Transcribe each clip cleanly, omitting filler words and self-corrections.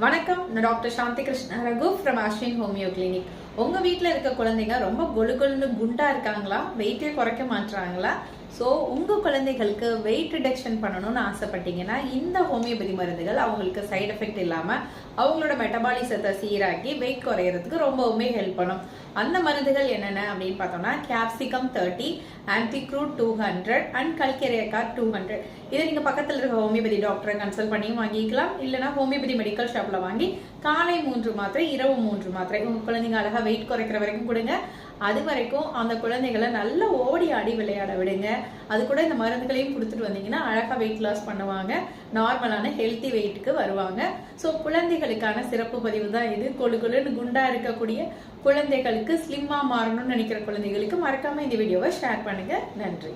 வணக்கம், நான் doctor Shanthi Krishna Raghu from Ashwin homeo clinic. உங்க வீட்டில் இருக்க குழந்தைங்க ரொம்ப கொழுன்னு குண்டா இருக்காங்களா, வெயிட்டே குறைக்க மாட்டாங்களா? ஸோ உங்க குழந்தைகளுக்கு வெயிட் ரிடக்ஷன் பண்ணணும்னு ஆசைப்பட்டீங்கன்னா இந்த ஹோமியோபதி மருந்துகள் அவங்களுக்கு சைடு எஃபெக்ட் இல்லாம அவங்களோட மெட்டபாலிசத்தை சீராக்கி வெயிட் குறையறதுக்கு ரொம்பவுமே ஹெல்ப் பண்ணும். அந்த மருந்துகள் என்னென்ன அப்படின்னு பார்த்தோம்னா கேப்சிகம் 30, ஆன்டிக்ரூட் 200 அண்ட் கல்கேரியாக்கார் 200. இதை நீங்க பக்கத்தில் இருக்க ஹோமியோபதி டாக்டரை கன்சல்ட் பண்ணியும் வாங்கிக்கலாம். இல்லைன்னா ஹோமியோபதி மெடிக்கல் ஷாப்ல வாங்கி காலை 3 மாத்திரை, இரவு 3 மாத்திரை உங்க குழந்தைங்க அழகா வெயிட் குறைக்கிற வரைக்கும் கொடுங்க. அது வரைக்கும் அந்த குழந்தைகளை நல்லா ஓடி ஆடி விளையாட விடுங்க. அது கூட இந்த மருந்துகளையும் கொடுத்துட்டு வந்தீங்கன்னா அழகா வெயிட் லாஸ் பண்ணுவாங்க, நார்மலான ஹெல்த்தி வெயிட்டுக்கு வருவாங்க. ஸோ குழந்தைகளுக்கான சிறப்பு பதிவு தான் இது. கொழுன்னு குண்டா இருக்கக்கூடிய குழந்தைகளுக்கு ஸ்லிம்மா மாறணும்னு நினைக்கிற குழந்தைகளுக்கு மறக்காம இந்த வீடியோவை ஷேர் பண்ணுங்க. நன்றி.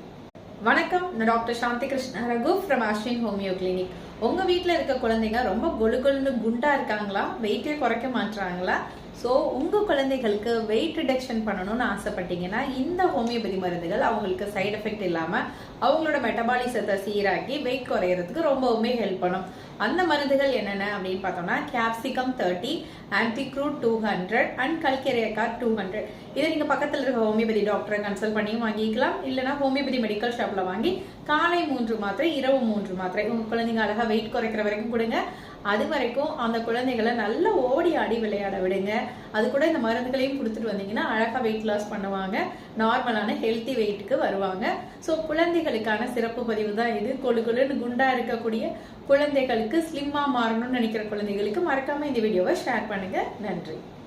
வணக்கம், நான் doctor Shanthi Krishna Raghu from Ashwin homeo clinic. உங்க வீட்டில் இருக்க குழந்தைங்க ரொம்ப கொழுன்னு குண்டா இருக்காங்களா, வெயிட்டே குறைக்க மாட்டாங்களா? ஸோ உங்க குழந்தைகளுக்கு வெயிட் ரிடக்ஷன் பண்ணணும்னு ஆசைப்பட்டீங்கன்னா இந்த ஹோமியோபதி மருந்துகள் அவங்களுக்கு சைடு எஃபெக்ட் இல்லாம அவங்களோட மெட்டபாலிசத்தை சீராக்கி வெயிட் குறையறதுக்கு ரொம்பவுமே ஹெல்ப் பண்ணும். அந்த மருந்துகள் என்னென்ன அப்படின்னு பார்த்தோம்னா கேப்சிகம் 30, ஆன்டிக்ரூட் 200 அண்ட் கல்கேரியாக்கார் 200. இதை நீங்க பக்கத்தில் இருக்க ஹோமியோபதி டாக்டரை கன்சல்ட் பண்ணியும் வாங்கிக்கலாம். இல்லைன்னா ஹோமியோபதி மெடிக்கல் ஷாப்ல வாங்கி காலை 3 மாத்திரை, இரவு 3 மாத்திரை உங்க குழந்தைங்க அழகா வெயிட் குறைக்கிற வரைக்கும் கொடுங்க. அது வரைக்கும் அந்த குழந்தைகளை நல்லா ஓடி ஆடி விளையாட விடுங்க. அது கூட இந்த மருந்துகளையும் கொடுத்துட்டு வந்தீங்கன்னா அழகா வெயிட் லாஸ் பண்ணுவாங்க, நார்மலான ஹெல்த்தி வெயிட்டுக்கு வருவாங்க. ஸோ குழந்தைகளுக்கான சிறப்பு பதிவு தான் இது. கொழுன்னு குண்டா இருக்கக்கூடிய குழந்தைகளுக்கு ஸ்லிம்மா மாறணும்னு நினைக்கிற குழந்தைகளுக்கு மறக்காம இந்த வீடியோவை ஷேர் பண்ணுங்க. நன்றி.